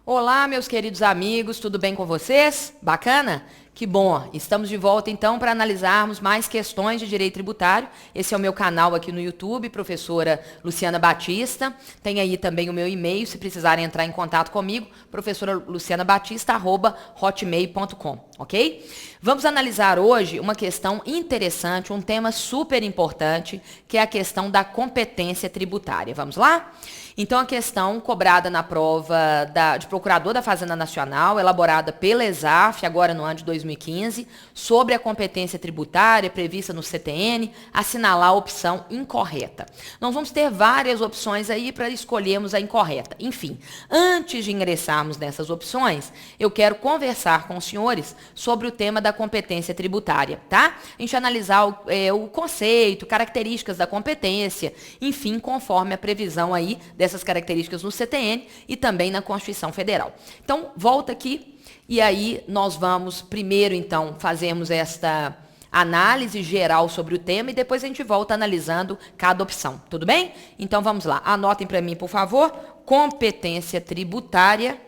Olá, meus queridos amigos, tudo bem com vocês? Bacana? Que bom! Estamos de volta então para analisarmos mais questões de direito tributário. Esse é o meu canal aqui no YouTube, professora Luciana Batista. Tem aí também o meu e-mail, se precisarem entrar em contato comigo, professoralucianabatista@hotmail.com, ok? Vamos analisar hoje uma questão interessante, um tema super importante, que é a questão da competência tributária. Vamos lá? Então, a questão cobrada na prova de procurador da Fazenda Nacional, elaborada pela ESAF, agora no ano de 2015, sobre a competência tributária prevista no CTN, assinalar a opção incorreta. Nós vamos ter várias opções aí para escolhermos a incorreta. Enfim, antes de ingressarmos nessas opções, eu quero conversar com os senhores sobre o tema da competência tributária, tá? A gente analisar o conceito, características da competência, enfim, conforme a previsão aí dessas características no CTN e também na Constituição Federal. Então, volta aqui e aí nós vamos primeiro, então, fazermos esta análise geral sobre o tema e depois a gente volta analisando cada opção, tudo bem? Então, vamos lá. Anotem para mim, por favor, competência tributária,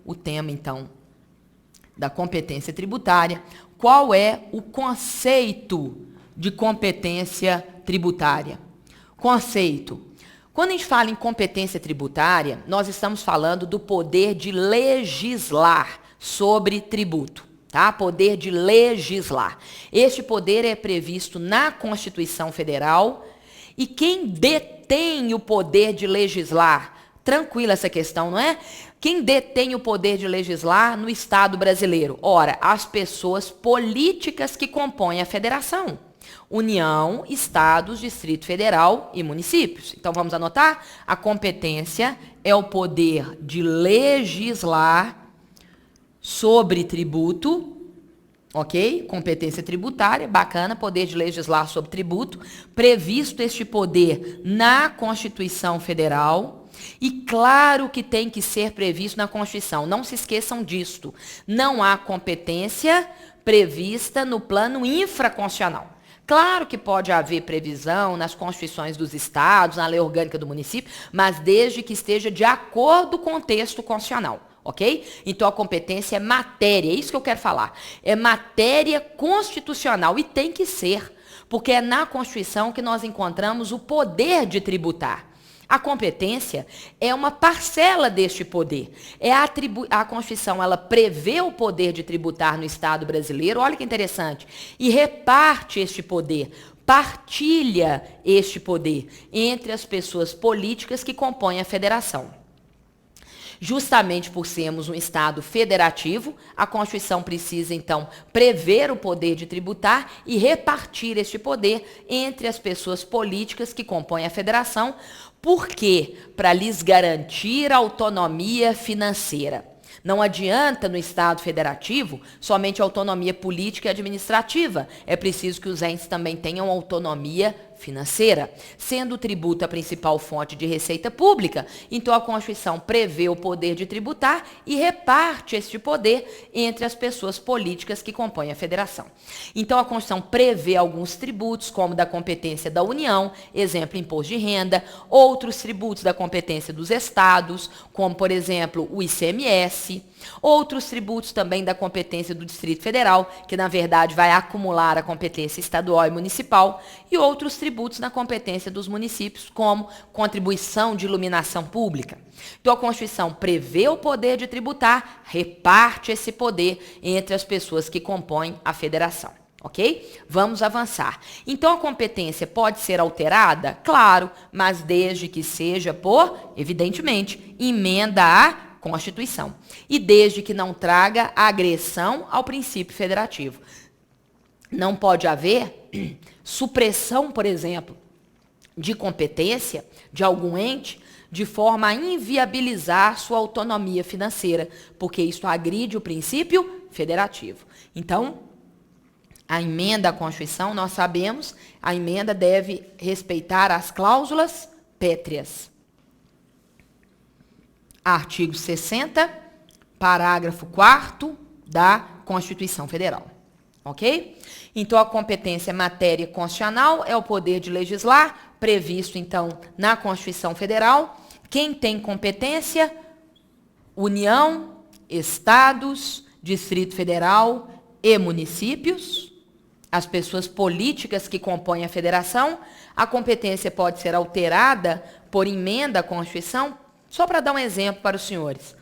o tema, então, da competência tributária. Qual é o conceito de competência tributária? Conceito. Quando a gente fala em competência tributária, nós estamos falando do poder de legislar sobre tributo, tá? Poder de legislar. Este poder é previsto na Constituição Federal e quem detém o poder de legislar, tranquila essa questão, não é? Quem detém o poder de legislar no Estado brasileiro? Ora, as pessoas políticas que compõem a federação. União, Estados, Distrito Federal e municípios. Então, vamos anotar? A competência é o poder de legislar sobre tributo, ok? Competência tributária, bacana, poder de legislar sobre tributo, previsto este poder na Constituição Federal. E claro que tem que ser previsto na Constituição, não se esqueçam disto. Não há competência prevista no plano infraconstitucional. Claro que pode haver previsão nas constituições dos estados, na lei orgânica do município, mas desde que esteja de acordo com o texto constitucional, ok? Então a competência é matéria, é isso que eu quero falar. É matéria constitucional e tem que ser, porque é na Constituição que nós encontramos o poder de tributar. A competência é uma parcela deste poder. A Constituição, ela prevê o poder de tributar no Estado brasileiro, olha que interessante, e reparte este poder, partilha este poder entre as pessoas políticas que compõem a federação. Justamente por sermos um Estado federativo, a Constituição precisa, então, prever o poder de tributar e repartir este poder entre as pessoas políticas que compõem a federação. Por quê? Para lhes garantir autonomia financeira. Não adianta no Estado federativo somente autonomia política e administrativa. É preciso que os entes também tenham autonomia financeira. Sendo o tributo a principal fonte de receita pública, então a Constituição prevê o poder de tributar e reparte este poder entre as pessoas políticas que compõem a federação. Então a Constituição prevê alguns tributos, como da competência da União, exemplo, imposto de renda, outros tributos da competência dos estados, como, por exemplo, o ICMS, outros tributos também da competência do Distrito Federal, que na verdade vai acumular a competência estadual e municipal, e outros tributos na competência dos municípios, como contribuição de iluminação pública. Então a Constituição prevê o poder de tributar, reparte esse poder entre as pessoas que compõem a federação. Ok? Vamos avançar. Então a competência pode ser alterada? Claro, mas desde que seja por, evidentemente, emenda à Constituição. E desde que não traga agressão ao princípio federativo. Não pode haver supressão, por exemplo, de competência de algum ente de forma a inviabilizar sua autonomia financeira, porque isso agride o princípio federativo. Então, a emenda à Constituição, nós sabemos, a emenda deve respeitar as cláusulas pétreas. Artigo 60, parágrafo 4º da Constituição Federal. Ok? Então, a competência matéria constitucional é o poder de legislar, previsto, então, na Constituição Federal. Quem tem competência? União, estados, Distrito Federal e municípios, as pessoas políticas que compõem a federação. A competência pode ser alterada por emenda à Constituição. Só para dar um exemplo para os senhores.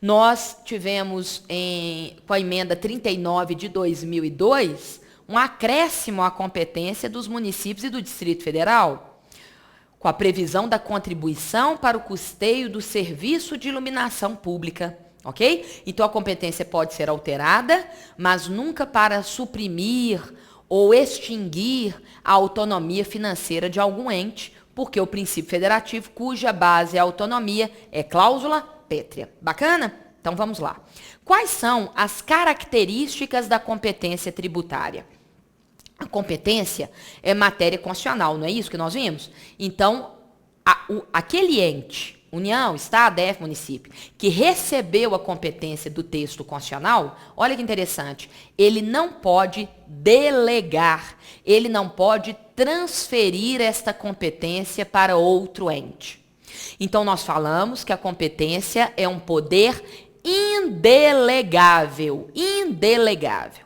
Nós tivemos, com a emenda 39 de 2002, um acréscimo à competência dos municípios e do Distrito Federal, com a previsão da contribuição para o custeio do serviço de iluminação pública. Ok? Então, a competência pode ser alterada, mas nunca para suprimir ou extinguir a autonomia financeira de algum ente, porque o princípio federativo, cuja base é a autonomia, é cláusula pétrea. Bacana? Então, vamos lá. Quais são as características da competência tributária? A competência é matéria constitucional, não é isso que nós vimos? Então, aquele ente, União, Estado, DF, município, que recebeu a competência do texto constitucional, olha que interessante, ele não pode delegar, ele não pode transferir esta competência para outro ente. Então, nós falamos que a competência é um poder indelegável, indelegável.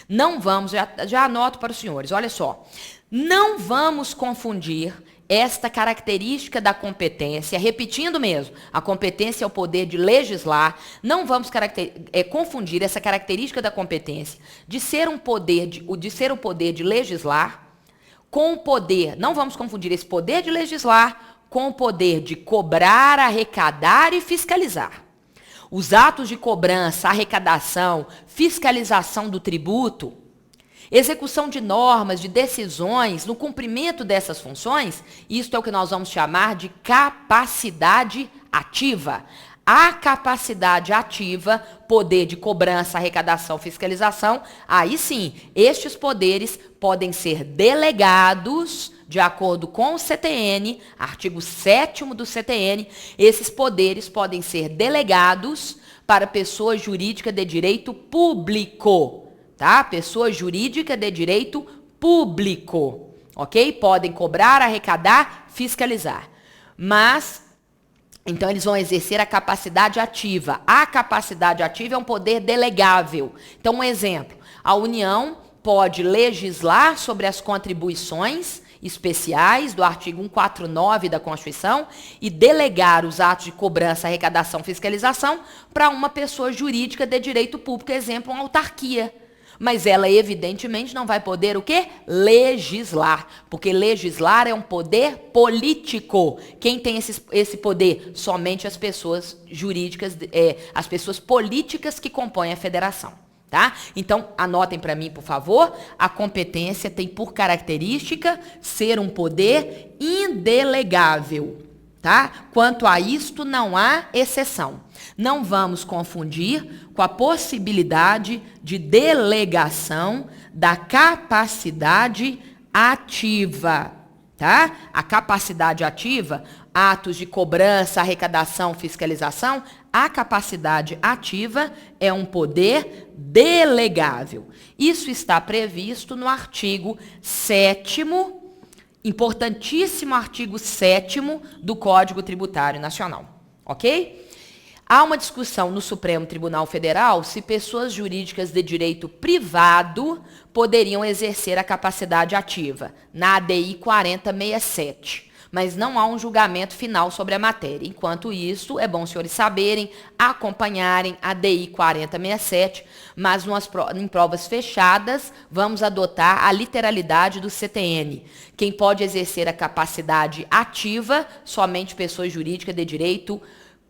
Não vamos, já anoto para os senhores, olha só, não vamos confundir esta característica da competência, repetindo mesmo, a competência é o poder de legislar, não vamos confundir essa característica da competência de ser um poder ser o poder de legislar com o poder, não vamos confundir esse poder de legislar com o poder de cobrar, arrecadar e fiscalizar. Os atos de cobrança, arrecadação, fiscalização do tributo, execução de normas, de decisões, no cumprimento dessas funções, isto é o que nós vamos chamar de capacidade ativa. A capacidade ativa, poder de cobrança, arrecadação, fiscalização, aí sim, estes poderes podem ser delegados de acordo com o CTN, artigo 7º do CTN, esses poderes podem ser delegados para pessoa jurídica de direito público, tá? Pessoa jurídica de direito público, ok? Podem cobrar, arrecadar, fiscalizar. Mas, então eles vão exercer a capacidade ativa. A capacidade ativa é um poder delegável. Então, um exemplo, a União pode legislar sobre as contribuições especiais do artigo 149 da Constituição e delegar os atos de cobrança, arrecadação, fiscalização para uma pessoa jurídica de direito público, exemplo, uma autarquia. Mas ela, evidentemente, não vai poder o quê? Legislar. Porque legislar é um poder político. Quem tem esse poder? Somente as pessoas jurídicas, as pessoas políticas que compõem a federação. Tá? Então, anotem para mim, por favor, a competência tem por característica ser um poder indelegável, tá? Quanto a isto, não há exceção. Não vamos confundir com a possibilidade de delegação da capacidade ativa, tá? A capacidade ativa, atos de cobrança, arrecadação, fiscalização, a capacidade ativa é um poder delegável. Isso está previsto no artigo 7º, importantíssimo artigo 7º do Código Tributário Nacional, ok? Há uma discussão no Supremo Tribunal Federal se pessoas jurídicas de direito privado poderiam exercer a capacidade ativa, na ADI 4067. Mas não há um julgamento final sobre a matéria. Enquanto isso, é bom os senhores saberem, acompanharem a DI 4067, mas em provas fechadas, vamos adotar a literalidade do CTN. Quem pode exercer a capacidade ativa, somente pessoa jurídica de direito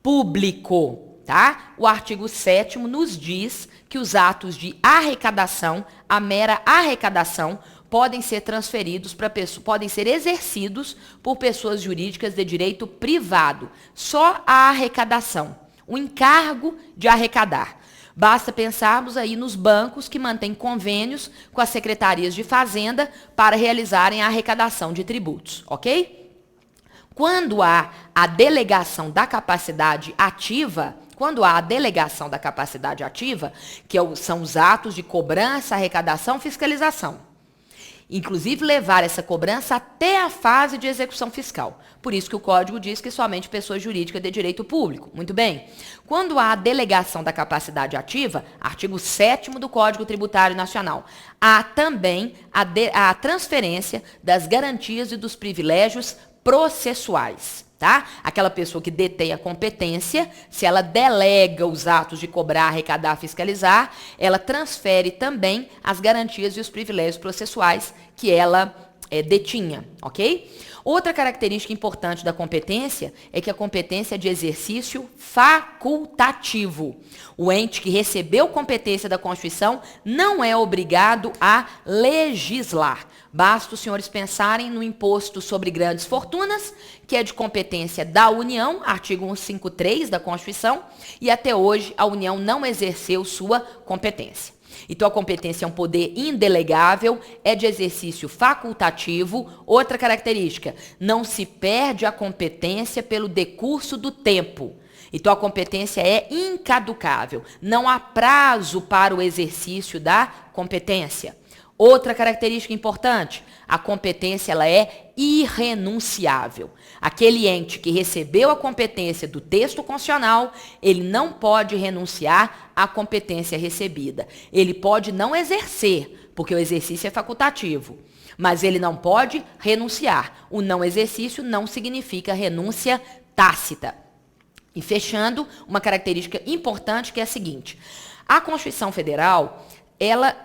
público, tá? O artigo 7º nos diz que os atos de arrecadação, a mera arrecadação, podem ser transferidos para pessoas, podem ser exercidos por pessoas jurídicas de direito privado. Só a arrecadação, o encargo de arrecadar. Basta pensarmos aí nos bancos que mantêm convênios com as secretarias de Fazenda para realizarem a arrecadação de tributos, ok? Quando há a delegação da capacidade ativa, que são os atos de cobrança, arrecadação, fiscalização, inclusive levar essa cobrança até a fase de execução fiscal. Por isso que o Código diz que somente pessoa jurídica de direito público. Muito bem. Quando há a delegação da capacidade ativa, artigo 7º do Código Tributário Nacional, há também a transferência das garantias e dos privilégios processuais. Tá? Aquela pessoa que detém a competência, se ela delega os atos de cobrar, arrecadar, fiscalizar, ela transfere também as garantias e os privilégios processuais que ela detinha, ok? Outra característica importante da competência é que a competência é de exercício facultativo. O ente que recebeu competência da Constituição não é obrigado a legislar. Basta os senhores pensarem no imposto sobre grandes fortunas, que é de competência da União, artigo 153 da Constituição, e até hoje a União não exerceu sua competência. Então, a competência é um poder indelegável, é de exercício facultativo. Outra característica, não se perde a competência pelo decurso do tempo. Então, a competência é incaducável. Não há prazo para o exercício da competência. Outra característica importante, a competência ela é irrenunciável. Aquele ente que recebeu a competência do texto constitucional, ele não pode renunciar à competência recebida. Ele pode não exercer, porque o exercício é facultativo, mas ele não pode renunciar. O não exercício não significa renúncia tácita. E fechando, uma característica importante que é a seguinte: a Constituição Federal,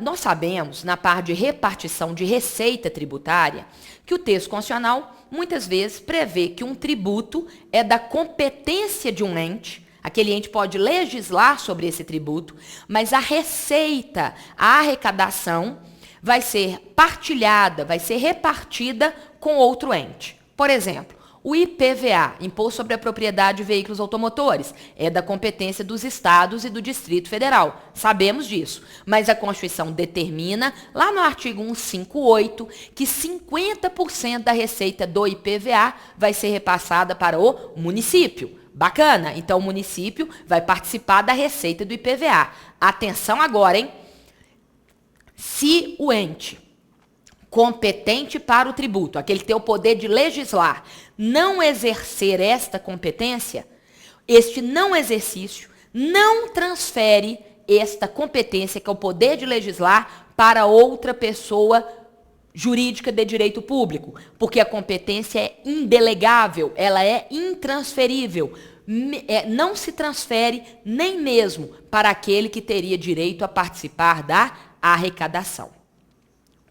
nós sabemos, na parte de repartição de receita tributária, que o texto constitucional muitas vezes prevê que um tributo é da competência de um ente, aquele ente pode legislar sobre esse tributo, mas a receita, a arrecadação, vai ser partilhada, vai ser repartida com outro ente. Por exemplo, o IPVA, Imposto sobre a Propriedade de Veículos Automotores, é da competência dos estados e do Distrito Federal. Sabemos disso. Mas a Constituição determina, lá no artigo 158, que 50% da receita do IPVA vai ser repassada para o município. Bacana? Então, o município vai participar da receita do IPVA. Atenção agora, hein? Se o ente competente para o tributo, aquele que tem o poder de legislar, não exercer esta competência, este não exercício não transfere esta competência, que é o poder de legislar, para outra pessoa jurídica de direito público, porque a competência é indelegável, ela é intransferível, não se transfere nem mesmo para aquele que teria direito a participar da arrecadação.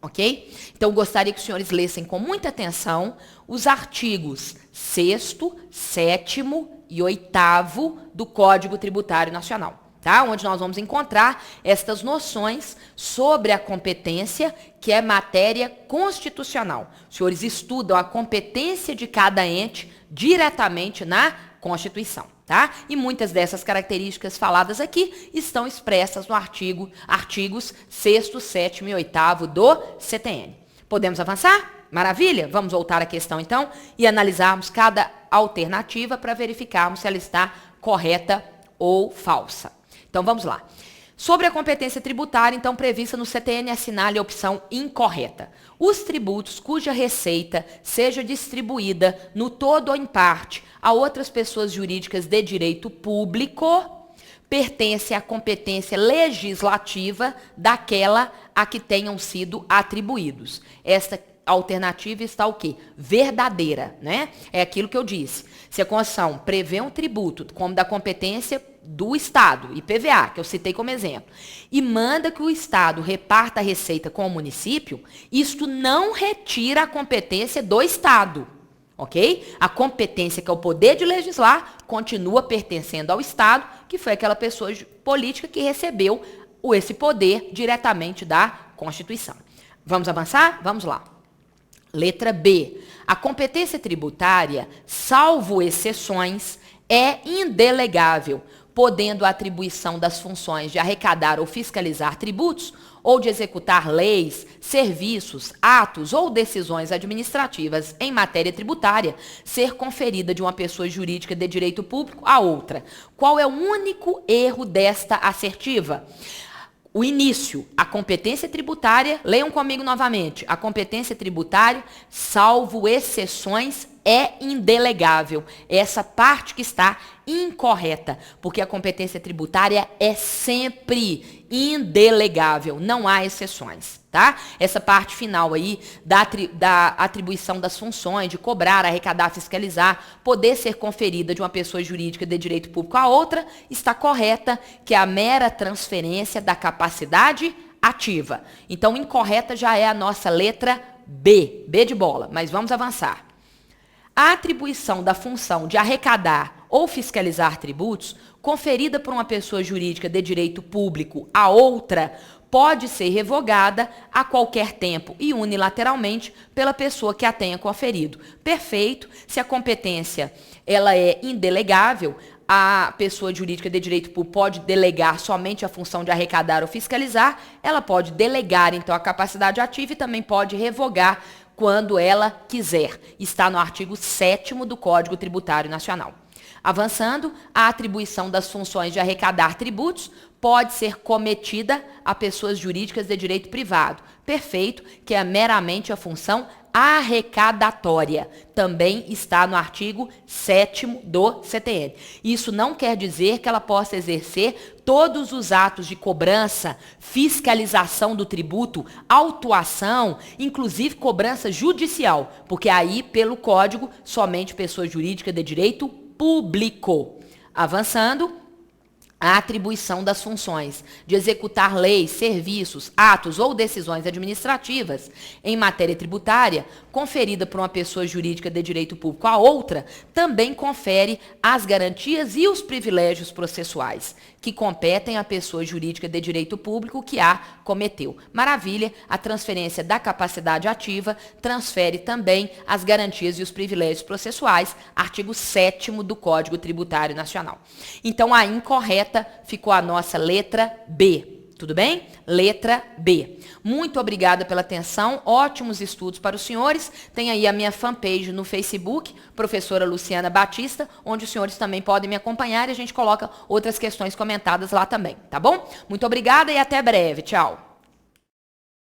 Ok? Então, gostaria que os senhores lessem com muita atenção os artigos 6º, 7º e 8º do Código Tributário Nacional, tá? Onde nós vamos encontrar estas noções sobre a competência, que é matéria constitucional. Os senhores estudam a competência de cada ente diretamente na Constituição. Tá? E muitas dessas características faladas aqui estão expressas no artigos 6º, 7º e 8º do CTN. Podemos avançar? Maravilha? Vamos voltar à questão então e analisarmos cada alternativa para verificarmos se ela está correta ou falsa. Então vamos lá. Sobre a competência tributária, então, prevista no CTN, assinale a opção incorreta. Os tributos cuja receita seja distribuída no todo ou em parte a outras pessoas jurídicas de direito público pertence à competência legislativa daquela a que tenham sido atribuídos. Esta alternativa está o quê? Verdadeira, né? É aquilo que eu disse. Se a Constituição prevê um tributo como da competência do Estado, IPVA, que eu citei como exemplo, e manda que o Estado reparta a receita com o município, isto não retira a competência do Estado, ok? A competência, que é o poder de legislar, continua pertencendo ao Estado, que foi aquela pessoa política que recebeu esse poder diretamente da Constituição. Vamos avançar? Vamos lá. Letra B. A competência tributária, salvo exceções, é indelegável, podendo a atribuição das funções de arrecadar ou fiscalizar tributos, ou de executar leis, serviços, atos ou decisões administrativas em matéria tributária, ser conferida de uma pessoa jurídica de direito público a outra. Qual é o único erro desta assertiva? o início, a competência tributária, leiam comigo novamente, a competência tributária, salvo exceções, é indelegável. Essa parte que está incorreta, porque a competência tributária é sempre indelegável, não há exceções, tá? Essa parte final aí da atribuição das funções, de cobrar, arrecadar, fiscalizar, poder ser conferida de uma pessoa jurídica de direito público a outra, está correta, que é a mera transferência da capacidade ativa. Então, incorreta já é a nossa letra B, B de bola, mas vamos avançar. A atribuição da função de arrecadar ou fiscalizar tributos, conferida por uma pessoa jurídica de direito público a outra, pode ser revogada a qualquer tempo e unilateralmente pela pessoa que a tenha conferido. Perfeito. Se a competência ela é indelegável, a pessoa jurídica de direito público pode delegar somente a função de arrecadar ou fiscalizar, ela pode delegar, então, a capacidade ativa e também pode revogar quando ela quiser. Está no artigo 7º do Código Tributário Nacional. Avançando, a atribuição das funções de arrecadar tributos pode ser cometida a pessoas jurídicas de direito privado. Perfeito, que é meramente a função arrecadatória. Também está no artigo 7º do CTN. Isso não quer dizer que ela possa exercer todos os atos de cobrança, fiscalização do tributo, autuação, inclusive cobrança judicial, porque aí, pelo Código, somente pessoa jurídica de direito público. Avançando, a atribuição das funções de executar leis, serviços, atos ou decisões administrativas em matéria tributária, conferida por uma pessoa jurídica de direito público a outra, também confere as garantias e os privilégios processuais que competem à pessoa jurídica de direito público que a cometeu. Maravilha, a transferência da capacidade ativa transfere também as garantias e os privilégios processuais, artigo 7º do Código Tributário Nacional. Então, a incorreta ficou a nossa letra B. Tudo bem? Letra B. Muito obrigada pela atenção, ótimos estudos para os senhores. Tem aí a minha fanpage no Facebook, professora Luciana Batista, onde os senhores também podem me acompanhar e a gente coloca outras questões comentadas lá também, tá bom? Muito obrigada e até breve. Tchau.